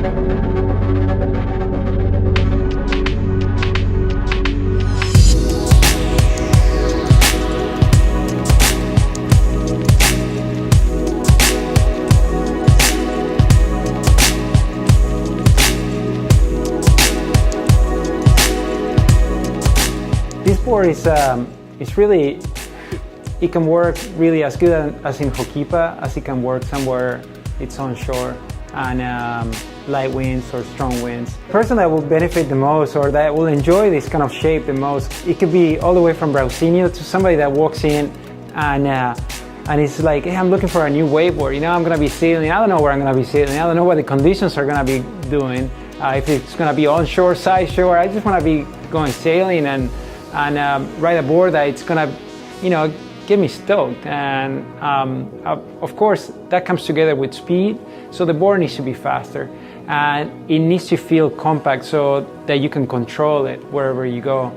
This board is really, it can work really as good as in Hokipa as it can work somewhere it's onshore and light winds or strong winds. The person that will benefit the most or that will enjoy this kind of shape the most, it could be all the way from Brausinho to somebody that walks in and it's like, hey, I'm looking for a new wakeboard. You know, I'm gonna be sailing. I don't know where I'm gonna be sailing. I don't know what the conditions are gonna be doing. If it's gonna be onshore, side shore. I just wanna be going sailing and ride a board that it's gonna, you know, get me stoked. And of course, that comes together with speed. So the board needs to be faster and it needs to feel compact so that you can control it wherever you go.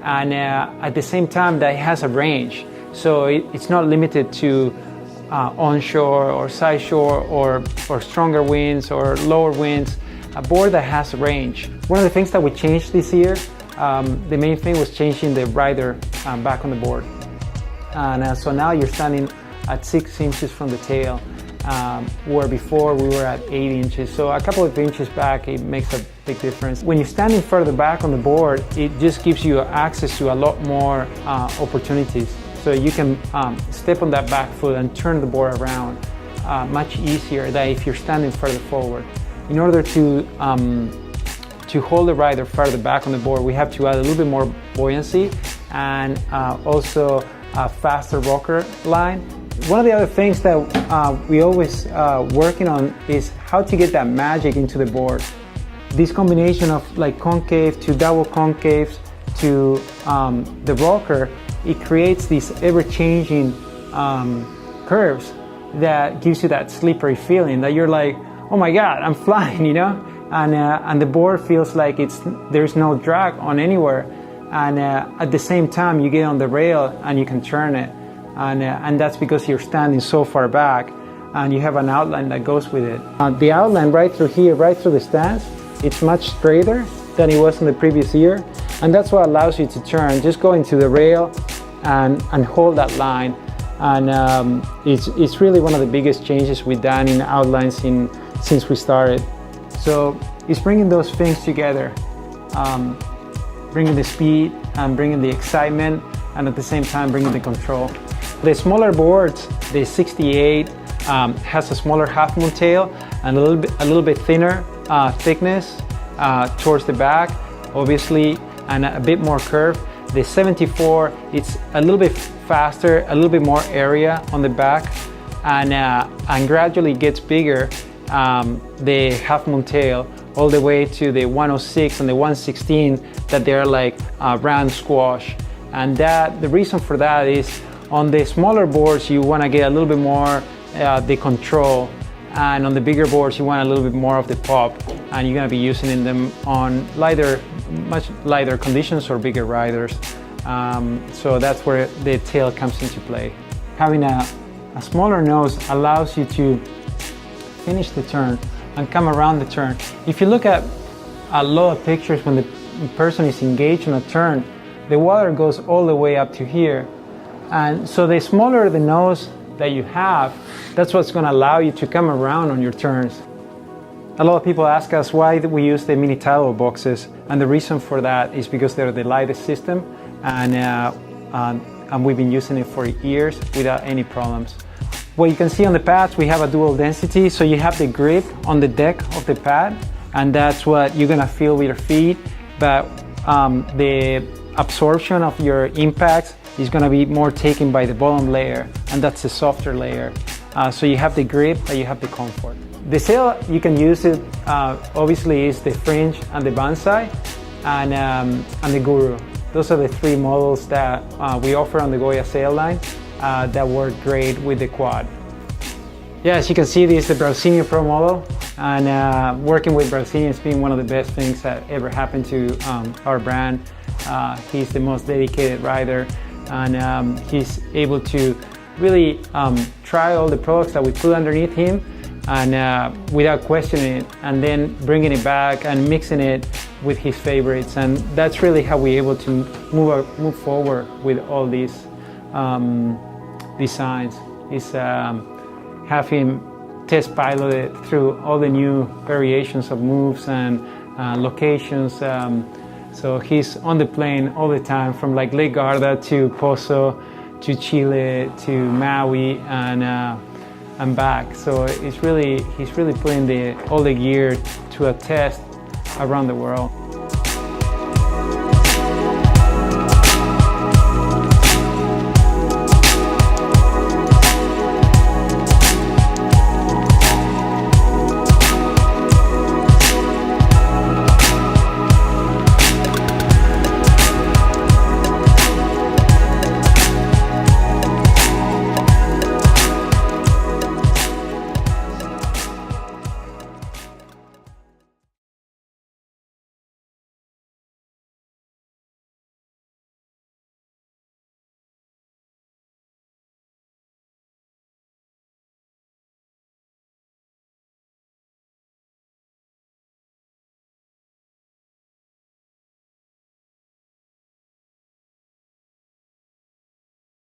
And at the same time, that it has a range. So it's not limited to onshore or side shore or stronger winds or lower winds. A board that has a range. One of the things that we changed this year, the main thing was changing the rider back on the board. And so now you're standing at 6 inches from the tail, where before we were at 8 inches. So a couple of inches back, it makes a big difference. When you're standing further back on the board, it just gives you access to a lot more opportunities. So you can step on that back foot and turn the board around much easier than if you're standing further forward. In order to hold the rider further back on the board, we have to add a little bit more buoyancy and also a faster rocker line. One of the other things that we always working on is how to get that magic into the board. This combination of like concave to double concaves to the rocker, it creates these ever-changing curves that gives you that slippery feeling that you're like, oh my God, I'm flying, you know? And the board feels like there's no drag on anywhere. And at the same time, you get on the rail and you can turn it. And that's because you're standing so far back and you have an outline that goes with it. The outline right through here, right through the stance, it's much straighter than it was in the previous year. And that's what allows you to turn. Just go into the rail and hold that line. And it's really one of the biggest changes we've done in outlines since we started. So it's bringing those things together, bringing the speed and bringing the excitement and at the same time bringing the control. The smaller boards, the 68 has a smaller half moon tail and a little bit thinner thickness towards the back, obviously, and a bit more curve. The 74, it's a little bit faster, a little bit more area on the back, and gradually gets bigger. The half moon tail all the way to the 106 and the 116 that they're like round squash. And the reason for that is on the smaller boards you want to get a little bit more the control, and on the bigger boards you want a little bit more of the pop, and you're going to be using them on much lighter conditions or bigger riders. So that's where the tail comes into play. Having a smaller nose allows you to finish the turn and come around the turn. If you look at a lot of pictures when the person is engaged in a turn, the water goes all the way up to here. And so the smaller the nose that you have, that's what's going to allow you to come around on your turns. A lot of people ask us why we use the mini towel boxes, and the reason for that is because they're the lightest system, and we've been using it for years without any problems. What you can see on the pads, we have a dual density, so you have the grip on the deck of the pad, and that's what you're gonna feel with your feet, but the absorption of your impacts is gonna be more taken by the bottom layer, and that's the softer layer. So you have the grip, but you have the comfort. The sail, you can use it, obviously, is the Fringe and the Banzai, and the Guru. Those are the three models that we offer on the Goya sail line that work great with the quad. Yeah, as you can see, this is the Brausinho Pro model, and working with Brausinho has been one of the best things that ever happened to our brand. He's the most dedicated rider, and he's able to really try all the products that we put underneath him and without questioning it, and then bringing it back and mixing it with his favorites. And that's really how we're able to move forward with all these designs, is have him test pilot it through all the new variations of moves and locations. So he's on the plane all the time, from like Lake Garda to Pozo to Chile to Maui and back. So he's really putting all the gear to a test around the world.